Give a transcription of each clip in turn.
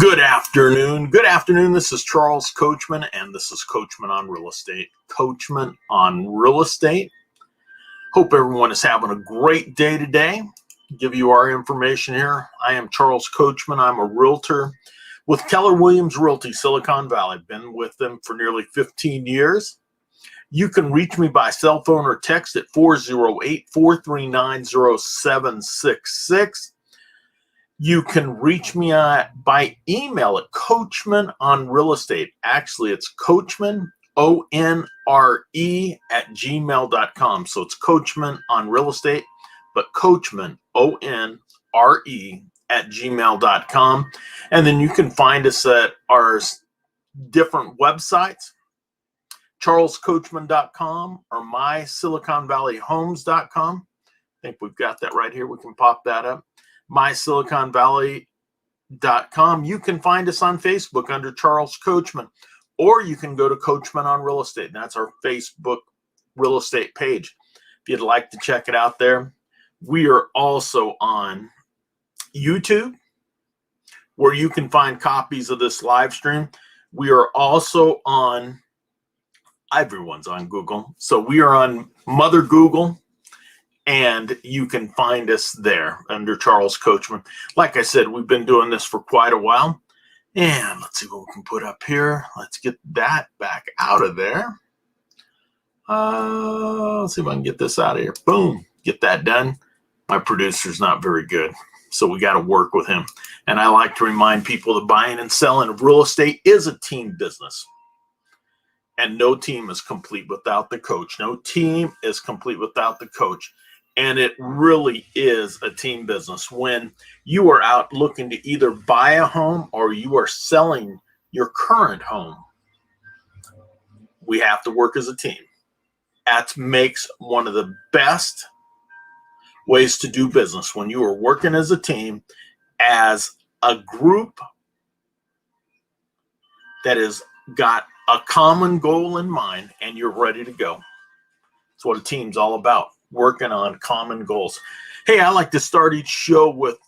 Good afternoon. Good afternoon. This is Charles Coachman, and this is Coachman on Real Estate. Coachman on Real Estate. Hope everyone is having a great day today. Give you our information here. I am Charles Coachman. I'm a realtor with Keller Williams Realty, Silicon Valley. Been with them for nearly 15 years. You can reach me by cell phone or text at 408-439-0766. You can reach me by email at Coachman on Real Estate. Actually, it's Coachman, O-N-R-E @gmail.com. So it's Coachman on Real Estate, but Coachman, O-N-R-E @gmail.com. And then you can find us at our different websites, charlescoachman.com or mysiliconvalleyhomes.com. I think we've got that right here. We can pop that up. mysiliconvalley.com. You can find us on Facebook under Charles Coachman, or you can go to Coachman on Real Estate, and that's our Facebook real estate page. If you'd like to check it out there. We are also on YouTube, where you can find copies of this live stream. We are also on, everyone's on Google, so we are on Mother Google, and you can find us there under Charles Coachman. Like I said, we've been doing this for quite a while. And let's see what we can put up here. Let's get that back out of there. Let's see if I can get this out of here. Boom, get that done. My producer's not very good, so we got to work with him. And I like to remind people that buying and selling of real estate is a team business. And no team is complete without the coach. No team is complete without the coach. And it really is a team business. When you are out looking to either buy a home or you are selling your current home, we have to work as a team. That makes one of the best ways to do business, when you are working as a team, as a group that has got a common goal in mind and you're ready to go. That's what a team's all about. Working on common goals. Hey, I like to start each show with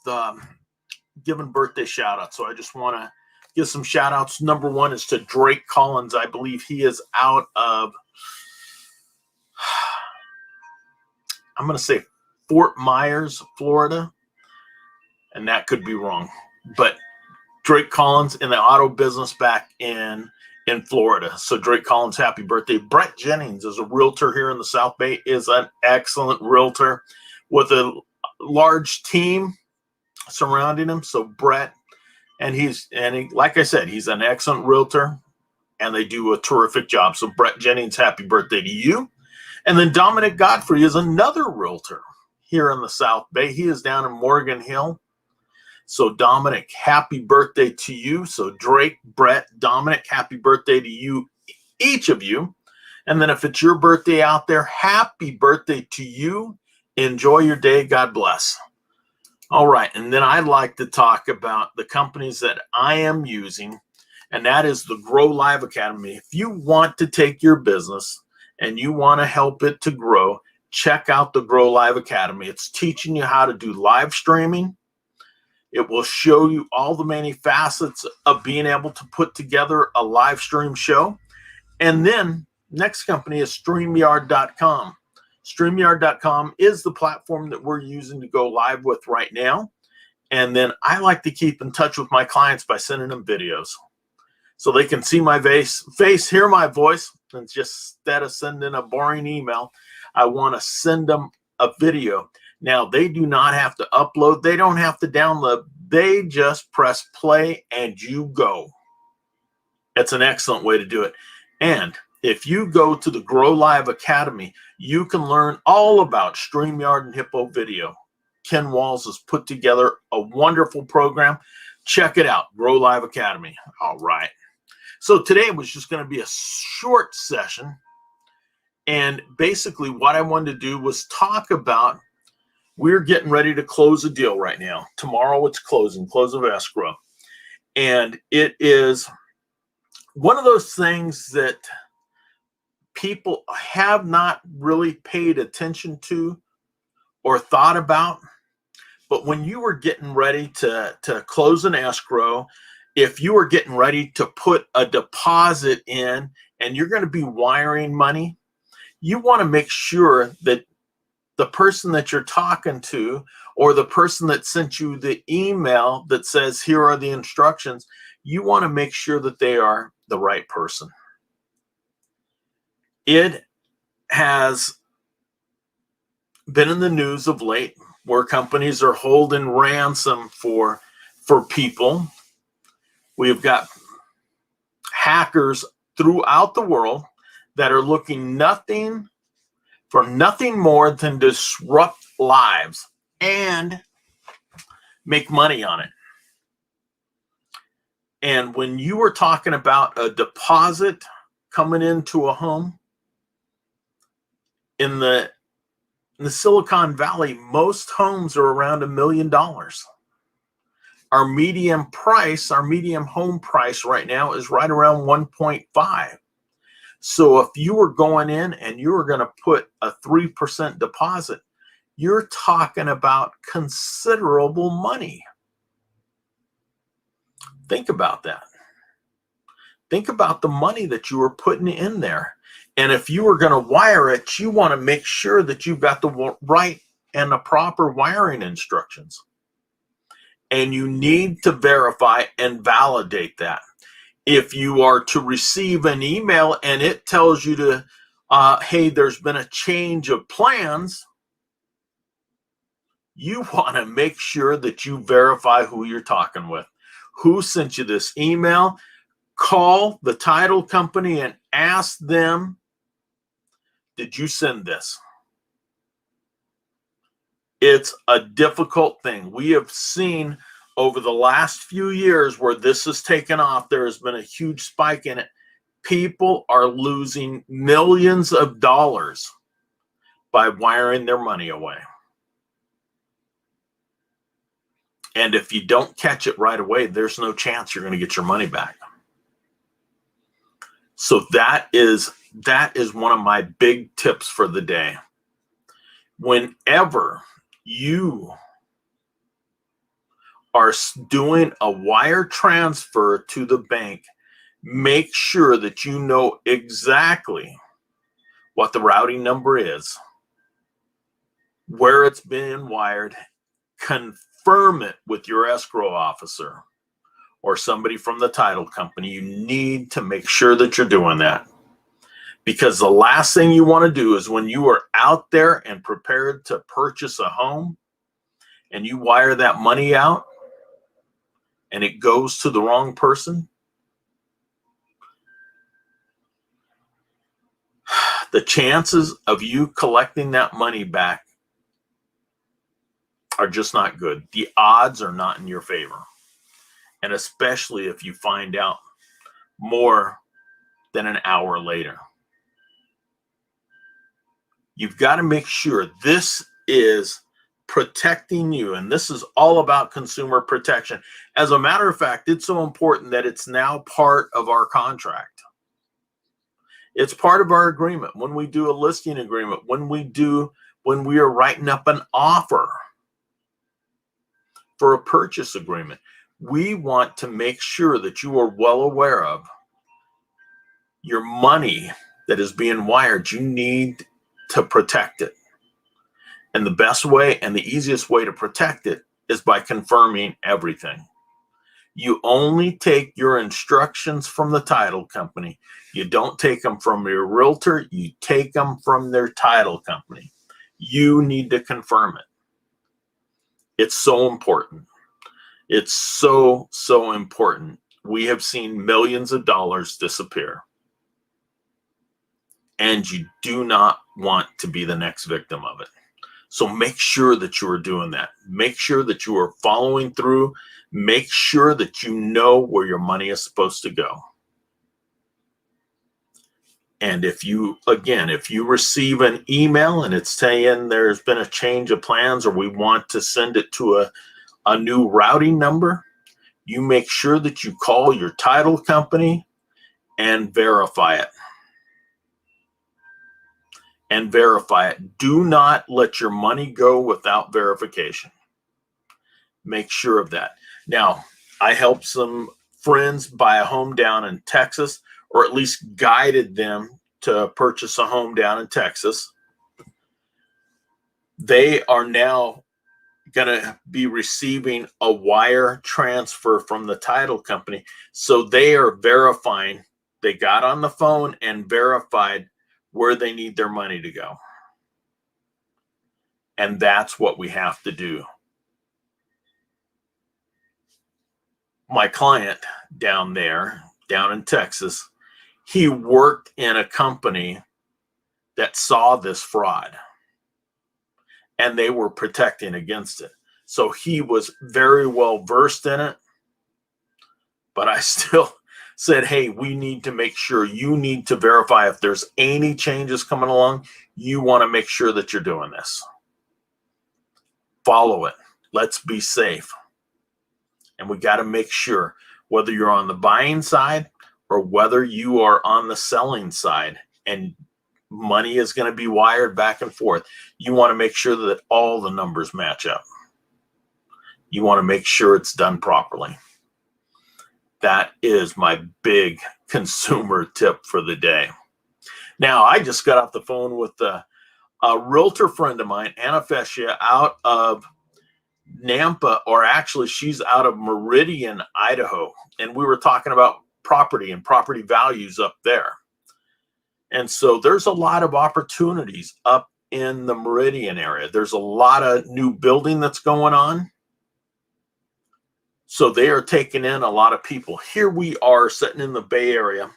giving birthday shout outs. So I just want to give some shout outs. Number one is to Drake Collins. I believe he is out of, I'm going to say Fort Myers, Florida. And that could be wrong. But Drake Collins in the auto business back in Florida. So Drake Collins, happy birthday. Brett Jennings is a realtor here in the South Bay, is an excellent realtor with a large team surrounding him. So Brett, like I said, he's an excellent realtor and they do a terrific job. So Brett Jennings, happy birthday to you. And then Dominic Godfrey is another realtor here in the South Bay. He is down in Morgan Hill. So Dominic, happy birthday to you. So Drake, Brett, Dominic, happy birthday to you, each of you. And then if it's your birthday out there, happy birthday to you. Enjoy your day. God bless. All right. And then I'd like to talk about the companies that I am using, and that is the Grow Live Academy. If you want to take your business and you want to help it to grow, check out the Grow Live Academy. It's teaching you how to do live streaming. It will show you all the many facets of being able to put together a live stream show. And then next company is StreamYard.com. StreamYard.com is the platform that we're using to go live with right now. And then I like to keep in touch with my clients by sending them videos so they can see my face, hear my voice, and just instead of sending a boring email, I want to send them a video. Now, they do not have to upload. They don't have to download. They just press play and you go. It's an excellent way to do it. And if you go to the Grow Live Academy, you can learn all about StreamYard and Hippo Video. Ken Walls has put together a wonderful program. Check it out, Grow Live Academy. All right. So today was just going to be a short session. And basically what I wanted to do was talk about, we're getting ready to close a deal right now. Tomorrow it's close of escrow. And it is one of those things that people have not really paid attention to or thought about. But when you were getting ready to close an escrow if you are getting ready to put a deposit in and you're going to be wiring money, you want to make sure that the person that you're talking to, or the person that sent you the email that says, here are the instructions, you want to make sure that they are the right person. It has been in the news of late where companies are holding ransom for people. We've got hackers throughout the world that are looking for nothing more than disrupt lives and make money on it. And when you were talking about a deposit coming into a home, in the Silicon Valley, most homes are around $1 million. Our medium home price right now is right around 1.5. So if you were going in and you were going to put a 3% deposit, you're talking about considerable money. Think about that. Think about the money that you were putting in there. And if you were going to wire it, you want to make sure that you've got the right and the proper wiring instructions. And you need to verify and validate that. If you are to receive an email and it tells you to, hey, there's been a change of plans, you want to make sure that you verify who you're talking with. Who sent you this email? Call the title company and ask them, did you send this? It's a difficult thing. We have seen over the last few years where this has taken off, there has been a huge spike in it. People are losing millions of dollars by wiring their money away. And if you don't catch it right away, there's no chance you're going to get your money back. So that is one of my big tips for the day. Whenever you are doing a wire transfer to the bank, make sure that you know exactly what the routing number is, where it's been wired. Confirm it with your escrow officer or somebody from the title company. You need to make sure that you're doing that, because the last thing you want to do is when you are out there and prepared to purchase a home and you wire that money out and it goes to the wrong person, the chances of you collecting that money back are just not good. The odds are not in your favor. And especially if you find out more than an hour later. You've got to make sure this is protecting you. And this is all about consumer protection. As a matter of fact, it's so important that it's now part of our contract. It's part of our agreement. When we do a listing agreement, when we are writing up an offer for a purchase agreement, we want to make sure that you are well aware of your money that is being wired. You need to protect it. And the best way and the easiest way to protect it is by confirming everything. You only take your instructions from the title company. You don't take them from your realtor. You take them from their title company. You need to confirm it. It's so important. It's so, so important. We have seen millions of dollars disappear. And you do not want to be the next victim of it. So make sure that you are doing that. Make sure that you are following through. Make sure that you know where your money is supposed to go. And if you receive an email and it's saying there's been a change of plans or we want to send it to a new routing number, you make sure that you call your title company and verify it. And verify it. Do not let your money go without verification. Make sure of that. Now, I help some friends buy a home down in Texas, or at least guided them to purchase a home down in Texas. They are now going to be receiving a wire transfer from the title company. So they are verifying, they got on the phone and verified where they need their money to go. And that's what we have to do. My client down in Texas, he worked in a company that saw this fraud, and they were protecting against it. So he was very well versed in it. But I still said, hey, we need to make sure, you need to verify if there's any changes coming along. You want to make sure that you're doing this. Follow it. Let's be safe. And we got to make sure, whether you're on the buying side or whether you are on the selling side and money is going to be wired back and forth, you want to make sure that all the numbers match up. You want to make sure it's done properly. That is my big consumer tip for the day. Now, I just got off the phone with a realtor friend of mine, Anna Feschia, out of Nampa, or actually she's out of Meridian, Idaho. And we were talking about property and property values up there. And so there's a lot of opportunities up in the Meridian area. There's a lot of new building that's going on. So they are taking in a lot of people. Here we are sitting in the Bay Area.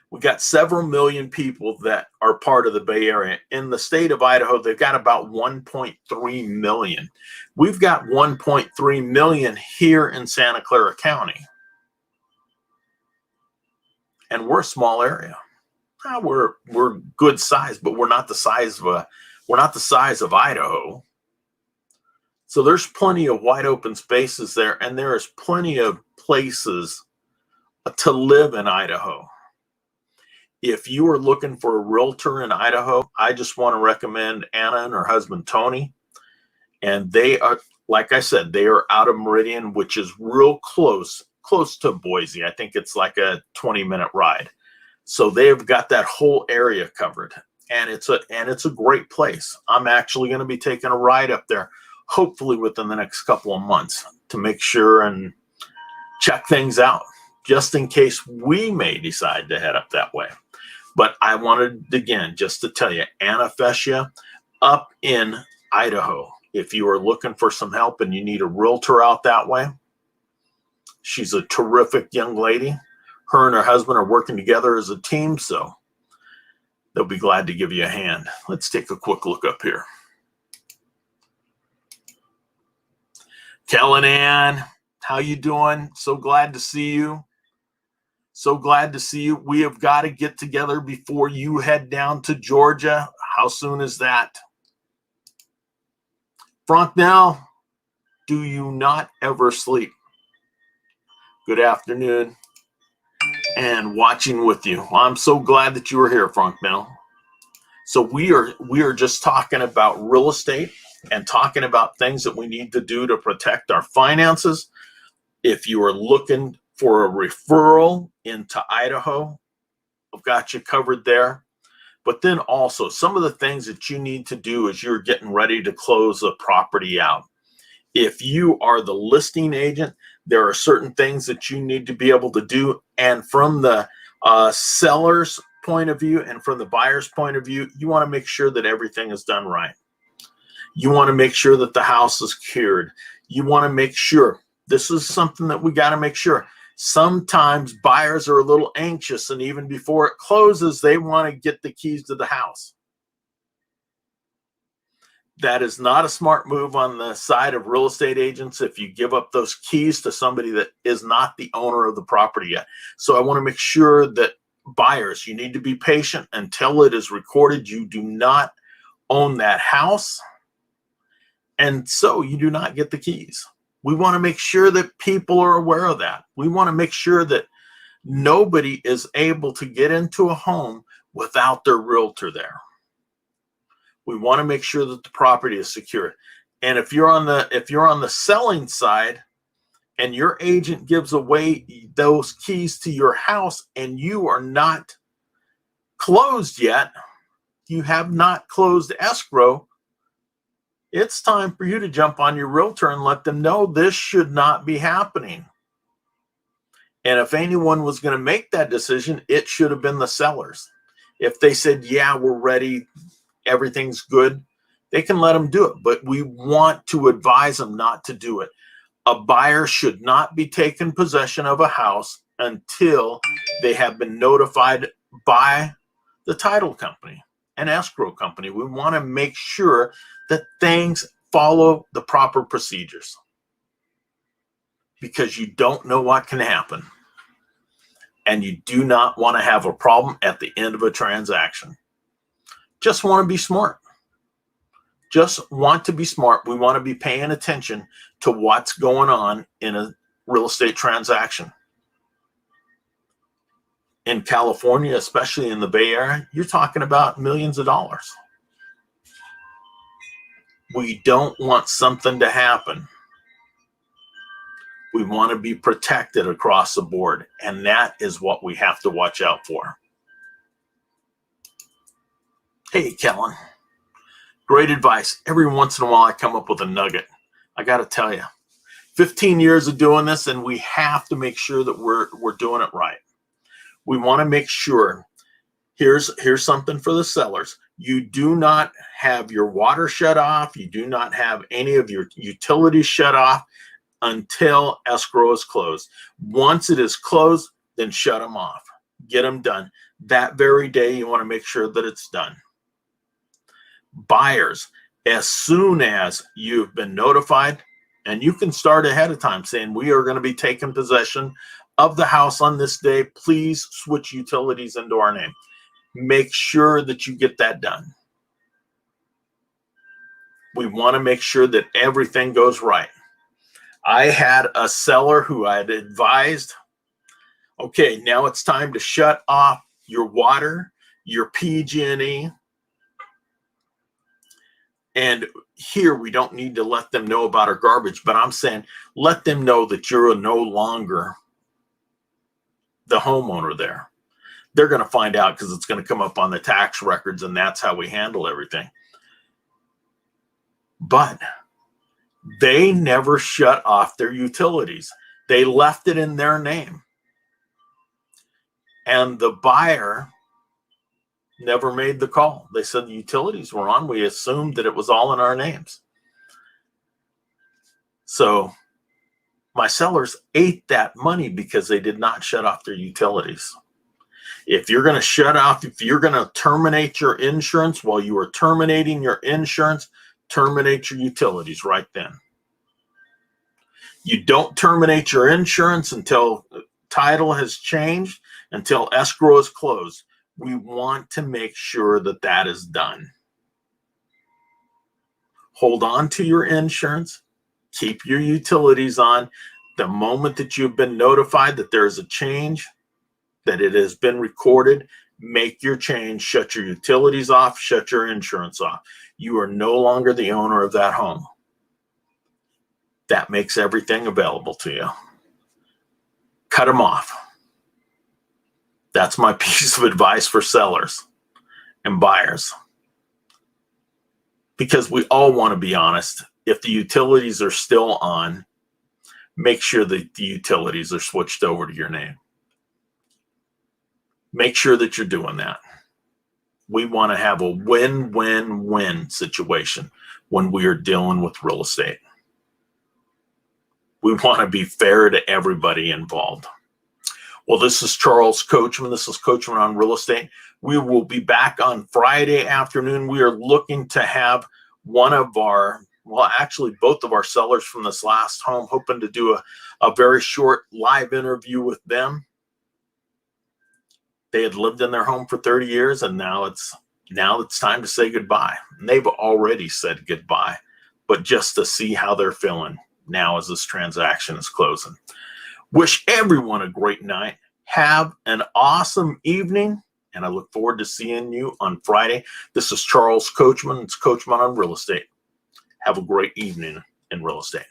We got several million people that are part of the Bay Area. In the state of Idaho, they've got about 1.3 million. We've got 1.3 million here in Santa Clara County. And we're a small area. We're good size, but we're not the size of Idaho. So there's plenty of wide open spaces there, and there is plenty of places to live in Idaho. If you are looking for a realtor in Idaho, I just want to recommend Anna and her husband, Tony. And they are, like I said, they are out of Meridian, which is real close to Boise. I think it's like a 20-minute ride. So they've got that whole area covered, and it's a great place. I'm actually going to be taking a ride up there, hopefully within the next couple of months, to make sure and check things out, just in case we may decide to head up that way. But I wanted, again, just to tell you, Anna Feschia up in Idaho, if you are looking for some help and you need a realtor out that way, she's a terrific young lady. Her and her husband are working together as a team, so they'll be glad to give you a hand. Let's take a quick look up here. Kellyanne, how you doing? So glad to see you. So glad to see you. We have got to get together before you head down to Georgia. How soon is that? Frank, do you not ever sleep? Good afternoon. And watching with you. I'm so glad that you were here, Frank. So we are just talking about real estate and talking about things that we need to do to protect our finances. If you are looking for a referral into Idaho, I've got you covered there. But then also some of the things that you need to do as you're getting ready to close a property out. If you are the listing agent, there are certain things that you need to be able to do. And from the seller's point of view and from the buyer's point of view, you want to make sure that everything is done right. You want to make sure that the house is cured. You want to make sure, this is something that we got to make sure. Sometimes buyers are a little anxious, and even before it closes, they want to get the keys to the house. That is not a smart move on the side of real estate agents if you give up those keys to somebody that is not the owner of the property yet. So I want to make sure that buyers, you need to be patient until it is recorded. You do not own that house, and so you do not get the keys. We want to make sure that people are aware of that. We want to make sure that nobody is able to get into a home without their realtor there. We want to make sure that the property is secure. And if you're on the selling side, and your agent gives away those keys to your house and you are not closed yet, you have not closed escrow, it's time for you to jump on your realtor and let them know this should not be happening. And if anyone was going to make that decision, it should have been the sellers. If they said, yeah, we're ready, everything's good, they can let them do it. But we want to advise them not to do it. A buyer should not be taking possession of a house until they have been notified by the title company and escrow company. We want to make sure that things follow the proper procedures, because you don't know what can happen. And you do not want to have a problem at the end of a transaction. Just want to be smart. Just want to be smart. We want to be paying attention to what's going on in a real estate transaction. In California, especially in the Bay Area, you're talking about millions of dollars. We don't want something to happen. We want to be protected across the board, and that is what we have to watch out for. Hey, Kellen, great advice. Every once in a while, I come up with a nugget. I got to tell you, 15 years of doing this, and we have to make sure that we're doing it right. We want to make sure, here's something for the sellers. You do not have your water shut off. You do not have any of your utilities shut off until escrow is closed. Once it is closed, then shut them off. Get them done. That very day, you want to make sure that it's done. Buyers, as soon as you've been notified, and you can start ahead of time saying, we are going to be taking possession of the house on this day. Please switch utilities into our name. Make sure that you get that done. We want to make sure that everything goes right. I had a seller who I had advised, okay, now it's time to shut off your water, your PG&E. And here we don't need to let them know about our garbage, but I'm saying let them know that you're no longer the homeowner there. They're going to find out because it's going to come up on the tax records, and that's how we handle everything. But they never shut off their utilities. They left it in their name. And the buyer never made the call. They said the utilities were on. We assumed that it was all in our names. So my sellers ate that money because they did not shut off their utilities. If you're going to shut off, if you're going to terminate your insurance while you are terminating your insurance, terminate your utilities right then. You don't terminate your insurance until title has changed, until escrow is closed. We want to make sure that that is done. Hold on to your insurance. Keep your utilities on. The moment that you've been notified that there is a change, that it has been recorded, make your change, shut your utilities off, shut your insurance off. You are no longer the owner of that home. That makes everything available to you. Cut them off. That's my piece of advice for sellers and buyers. Because we all want to be honest. If the utilities are still on, make sure that the utilities are switched over to your name. Make sure that you're doing that. We want to have a win-win-win situation when we are dealing with real estate. We want to be fair to everybody involved. Well, this is Charles Coachman. This is Coachman on Real Estate. We will be back on Friday afternoon. We are looking to have one of our, well, actually both of our sellers from this last home, hoping to do a very short live interview with them. They had lived in their home for 30 years, and now it's time to say goodbye. And they've already said goodbye, but just to see how they're feeling now as this transaction is closing. Wish everyone a great night. Have an awesome evening, and I look forward to seeing you on Friday. This is Charles Coachman. It's Coachman on Real Estate. Have a great evening in real estate.